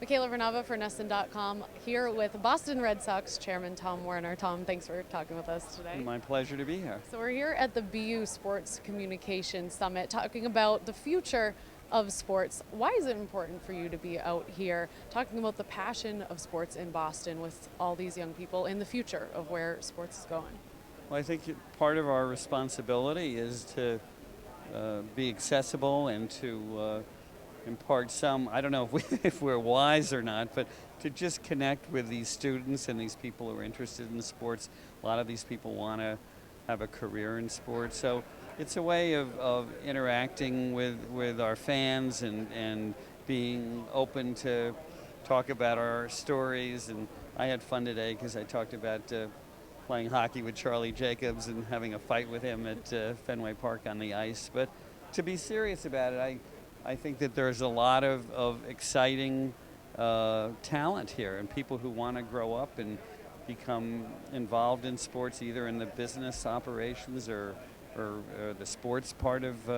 Michaela Vernava for NESN.com here with Boston Red Sox Chairman Tom Werner. Tom, thanks for talking with us today. My pleasure to be here. So we're here at the BU Sports Communication Summit talking about the future of sports. Why is it important for you to be out here talking about the passion of sports in Boston with all these young people in the future of where sports is going? Well, I think part of our responsibility is to be accessible and to impart some, I don't know if we're wise or not, but to just connect with these students and these people who are interested in sports. A lot of these people want to have a career in sports. So it's a way of interacting with our fans and being open to talk about our stories. And I had fun today because I talked about playing hockey with Charlie Jacobs and having a fight with him at Fenway Park on the ice. But to be serious about it, I think that there's a lot of exciting talent here and people who want to grow up and become involved in sports, either in the business operations or the sports part of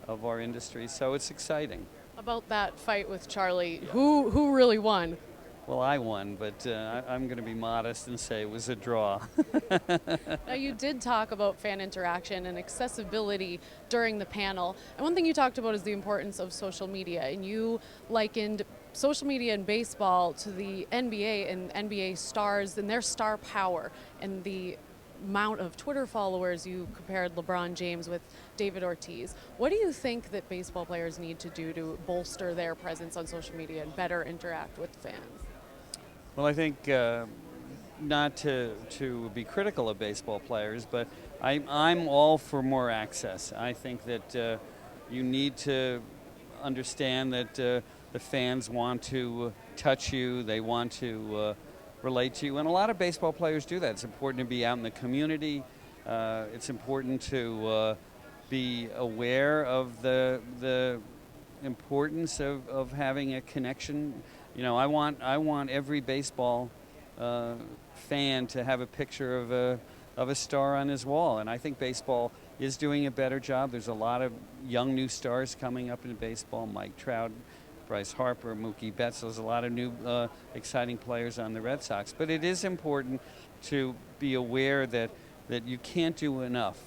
our industry. So it's exciting. About that fight with Charlie, who really won? Well, I won, but I'm going to be modest and say it was a draw. Now, you did talk about fan interaction and accessibility during the panel. And one thing you talked about is the importance of social media. And you likened social media in baseball to the NBA and NBA stars and their star power and the amount of Twitter followers. You compared LeBron James with David Ortiz. What do you think that baseball players need to do to bolster their presence on social media and better interact with fans? Well, I think not to be critical of baseball players, but I'm all for more access. I think that you need to understand that the fans want to touch you, they want to relate to you, and a lot of baseball players do that. It's important to be out in the community. It's important to be aware of the importance of having a connection. You know, I want every baseball fan to have a picture of a star on his wall, and I think baseball is doing a better job. There's a lot of young new stars coming up in baseball: Mike Trout, Bryce, Harper, Mookie Betts. There's a lot of new exciting players on the Red Sox. But it is important to be aware that you can't do enough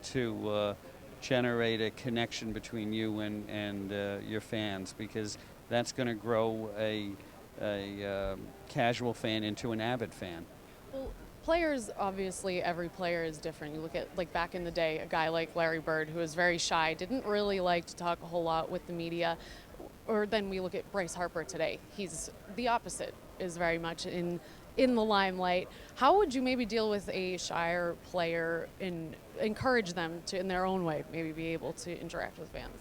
to generate a connection between you and your fans, because that's going to grow a casual fan into an avid fan. Well, players, obviously, every player is different. You look at, like, back in the day, a guy like Larry Bird, who was very shy, didn't really like to talk a whole lot with the media. Or then we look at Bryce Harper today. He's the opposite, is very much in the limelight. How would you maybe deal with a shyer player and encourage them to, in their own way, maybe be able to interact with fans?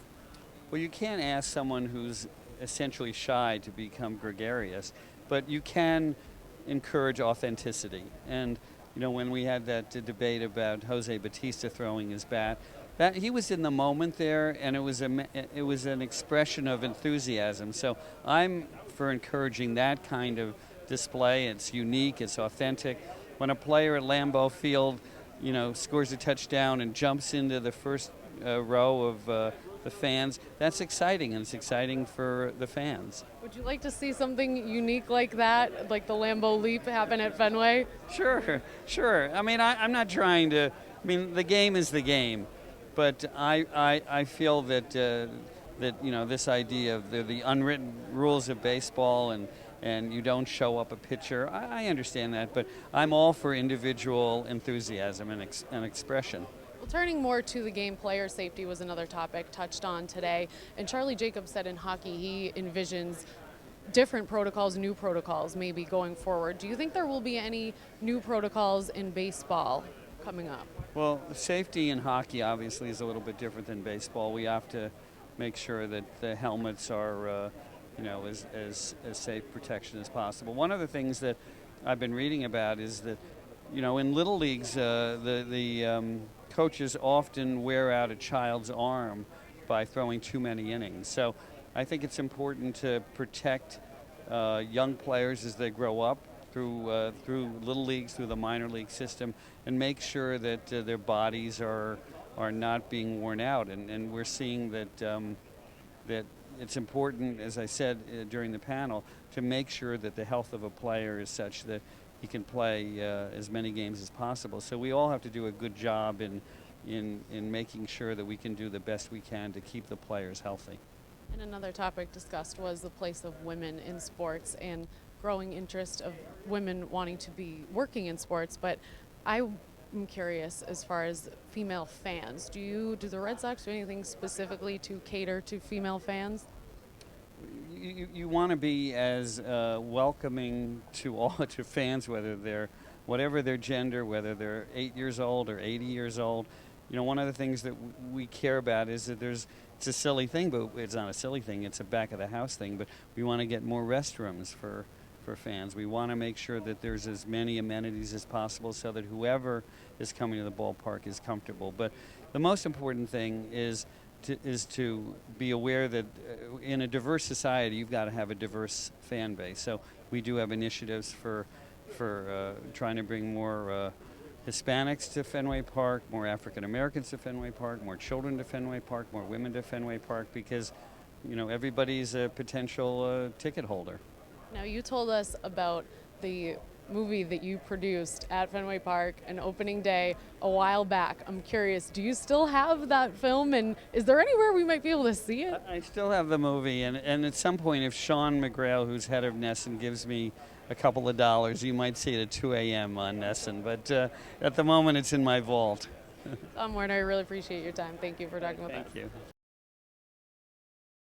Well, you can't ask someone who's essentially shy to become gregarious, but you can encourage authenticity. And you know, when we had that debate about Jose Bautista throwing his bat, that he was in the moment there, and it was an expression of enthusiasm. So I'm for encouraging that kind of display. It's unique, it's authentic. When a player at Lambeau Field, you know, scores a touchdown and jumps into the first row of the fans, that's exciting, and it's exciting for the fans. Would you like to see something unique like that, like the Lambeau Leap, happen at Fenway? Sure. I mean, I'm not trying to. I mean, the game is the game, but I feel that you know, this idea of the unwritten rules of baseball and you don't show up a pitcher. I understand that, but I'm all for individual enthusiasm and expression. Well, turning more to the game, player safety was another topic touched on today. And Charlie Jacobs said in hockey he envisions different protocols, new protocols maybe going forward. Do you think there will be any new protocols in baseball coming up? Well, safety in hockey obviously is a little bit different than baseball. We have to make sure that the helmets are you know, as safe protection as possible. One of the things that I've been reading about is that, you know, in little leagues, the coaches often wear out a child's arm by throwing too many innings. So I think it's important to protect young players as they grow up through little leagues, through the minor league system, and make sure that their bodies are not being worn out. And we're seeing that it's important, as I said during the panel, to make sure that the health of a player is such that he can play as many games as possible. So we all have to do a good job in making sure that we can do the best we can to keep the players healthy. And another topic discussed was the place of women in sports and growing interest of women wanting to be working in sports. But I'm curious as far as female fans. Do the Red Sox do anything specifically to cater to female fans? You want to be as welcoming to all to fans, whatever their gender, whether they're 8 years old or 80 years old. You know, one of the things that we care about is that it's a silly thing, but it's not a silly thing. It's a back of the house thing. But we want to get more restrooms for fans. We want to make sure that there's as many amenities as possible so that whoever is coming to the ballpark is comfortable. But the most important thing is to be aware that in a diverse society, you've got to have a diverse fan base. So we do have initiatives for trying to bring more Hispanics to Fenway Park, more African Americans to Fenway Park, more children to Fenway Park, more women to Fenway Park, because everybody's a potential ticket holder. Now, you told us about the movie that you produced at Fenway Park on opening day a while back. I'm curious, do you still have that film, and is there anywhere we might be able to see it? I still have the movie, and at some point, if Sean McGrail, who's head of Nesson, gives me a couple of dollars, you might see it at 2 a.m. on Nesson, but at the moment it's in my vault. Tom Werner, I really appreciate your time. Thank you for talking with us. Thank you.